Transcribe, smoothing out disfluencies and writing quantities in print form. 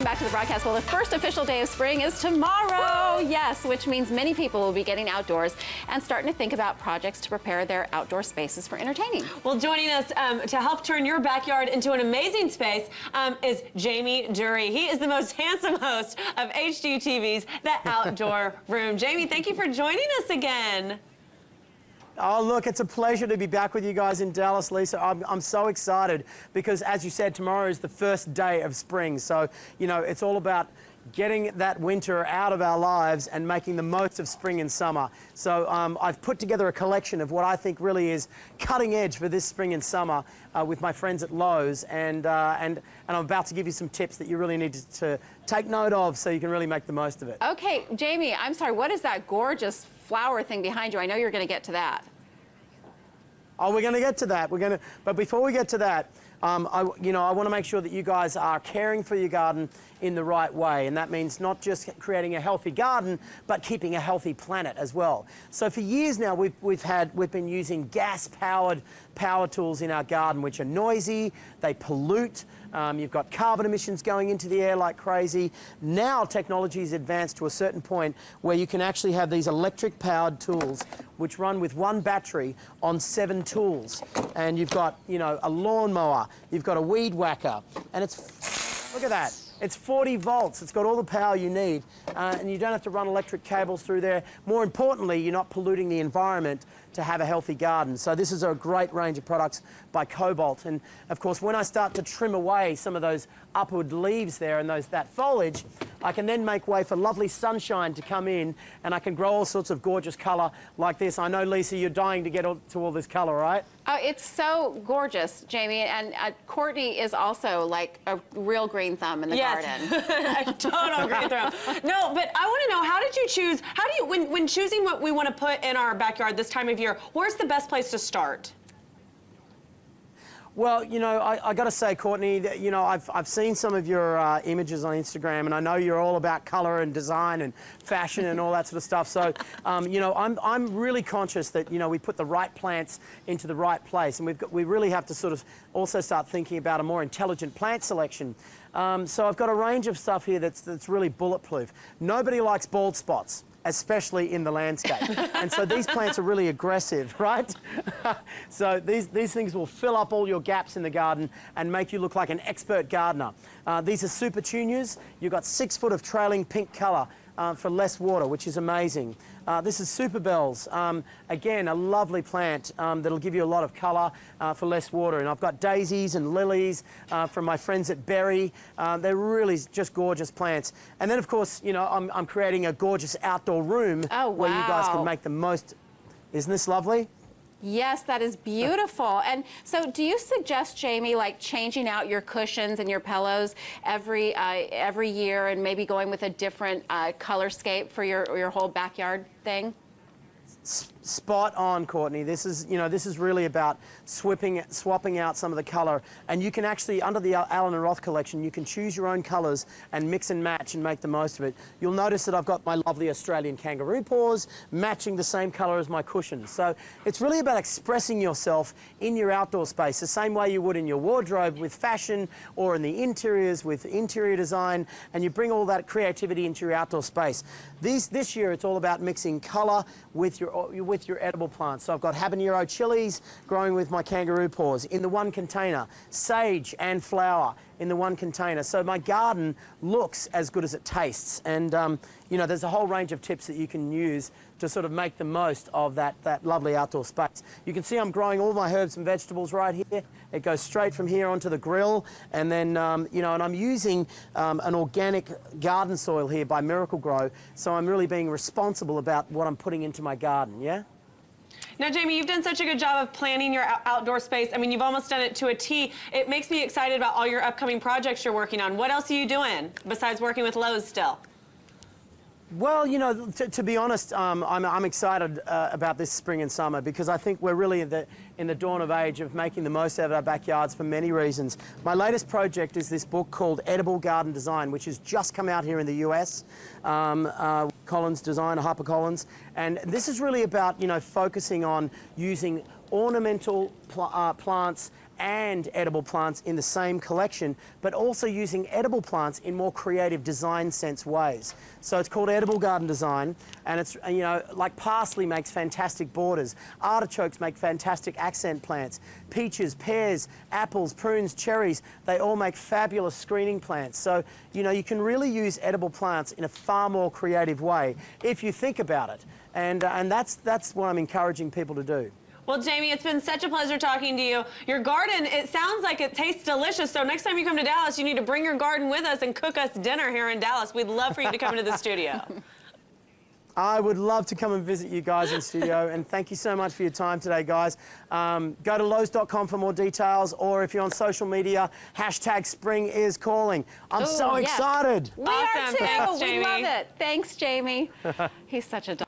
back to the broadcast. Well, the first official day of spring is tomorrow. Yes, which means many people will be getting outdoors and starting to think about projects to prepare their outdoor spaces for entertaining. Well, joining us to help turn your backyard into an amazing space is Jamie Durie. He is the most handsome host of HGTV's The Outdoor Room. Jamie, thank you for joining us again. Oh, look, it's a pleasure to be back with you guys in Dallas, Lisa. I'm so excited because, as you said, tomorrow is the first day of spring. So, you know, it's all about getting that winter out of our lives and making the most of spring and summer. So I've put together a collection of what I think really is cutting edge for this spring and summer with my friends at Lowe's. And I'm about to give you some tips that you really need to take note of so you can really make the most of it. Okay, Jamie, I'm sorry, what is that gorgeous flower thing behind you? I know you're going to get to that. Oh, we're going to get to that. But before we get to that, I want to make sure that you guys are caring for your garden in the right way, and that means not just creating a healthy garden, but keeping a healthy planet as well. So for years now, we've been using gas-powered power tools in our garden, which are noisy, they pollute. You've got carbon emissions going into the air like crazy. Now technology has advanced to a certain point where you can actually have these electric-powered tools which run with one battery on 7 tools. And you've got, you know, a lawnmower, you've got a weed whacker, and it's, look at that. It's 40 volts. It's got all the power you need, and you don't have to run electric cables through there. More importantly, you're not polluting the environment to have a healthy garden. So this is a great range of products by Cobalt. And of course, when I start to trim away some of those upward leaves there and that foliage, I can then make way for lovely sunshine to come in, and I can grow all sorts of gorgeous color like this. I know, Lisa, you're dying to get to all this color, right? Oh, it's so gorgeous, Jamie. And Courtney is also like a real green thumb in the garden. A total green thumb. No, but I want to know, how did you choose, when choosing what we want to put in our backyard this time of year, where's the best place to start? Well, you know, I got to say, Courtney, that, you know, I've seen some of your images on Instagram, and I know you're all about color and design and fashion and all that sort of stuff. So, you know, I'm really conscious that, you know, we put the right plants into the right place, and we really have to sort of also start thinking about a more intelligent plant selection. So I've got a range of stuff here that's really bulletproof. Nobody likes bald spots, especially in the landscape. And so these plants are really aggressive, right? So these things will fill up all your gaps in the garden and make you look like an expert gardener. These are super petunias. You've got 6 foot of trailing pink color for less water, which is amazing. This is super bells. Again, a lovely plant that'll give you a lot of color for less water. And I've got daisies and lilies from my friends at Berry. They're really just gorgeous plants. And then, of course, you know, I'm creating a gorgeous outdoor room where you guys can make the most. Isn't this lovely? Yes, that is beautiful. And so do you suggest, Jamie, like changing out your cushions and your pillows every year and maybe going with a different color scape for your whole backyard thing? Spot on, Courtney. This is, you know, this is really about swapping out some of the color. And you can actually, under the Allen & Roth collection, you can choose your own colors and mix and match and make the most of it. You'll notice that I've got my lovely Australian kangaroo paws matching the same color as my cushions. So it's really about expressing yourself in your outdoor space the same way you would in your wardrobe with fashion, or in the interiors with interior design, and you bring all that creativity into your outdoor space. This year, it's all about mixing color with your edible plants. So I've got habanero chilies growing with my kangaroo paws in the one container, sage and flower in the one container. So my garden looks as good as it tastes. And, you know, there's a whole range of tips that you can use to sort of make the most of that lovely outdoor space. You can see I'm growing all my herbs and vegetables right here. It goes straight from here onto the grill. And then, you know, and I'm using an organic garden soil here by Miracle Grow. So I'm really being responsible about what I'm putting into my garden, yeah? Now, Jamie, you've done such a good job of planning your outdoor space. I mean, you've almost done it to a T. It makes me excited about all your upcoming projects you're working on. What else are you doing besides working with Lowe's still? Well, you know, to be honest, I'm excited about this spring and summer because I think we're really in the dawn of age of making the most out of our backyards for many reasons. My latest project is this book called Edible Garden Design, which has just come out here in the US. Collins Design, HarperCollins, and this is really about, you know, focusing on using ornamental plants and edible plants in the same collection, but also using edible plants in more creative design sense ways. So it's called edible garden design, and it's, you know, like parsley makes fantastic borders, artichokes make fantastic accent plants, peaches, pears, apples, prunes, cherries, they all make fabulous screening plants. So, you know, you can really use edible plants in a far more creative way if you think about it. And that's what I'm encouraging people to do. Well, Jamie, it's been such a pleasure talking to you. Your garden, it sounds like it tastes delicious, so next time you come to Dallas, you need to bring your garden with us and cook us dinner here in Dallas. We'd love for you to come into the studio. I would love to come and visit you guys in studio, and thank you so much for your time today, guys. Go to Lowe's.com for more details, or if you're on social media, #SpringIsCalling. I'm so yes. excited. We are Awesome. too. Thanks, We Jamie. love it. Thanks, Jamie. He's such a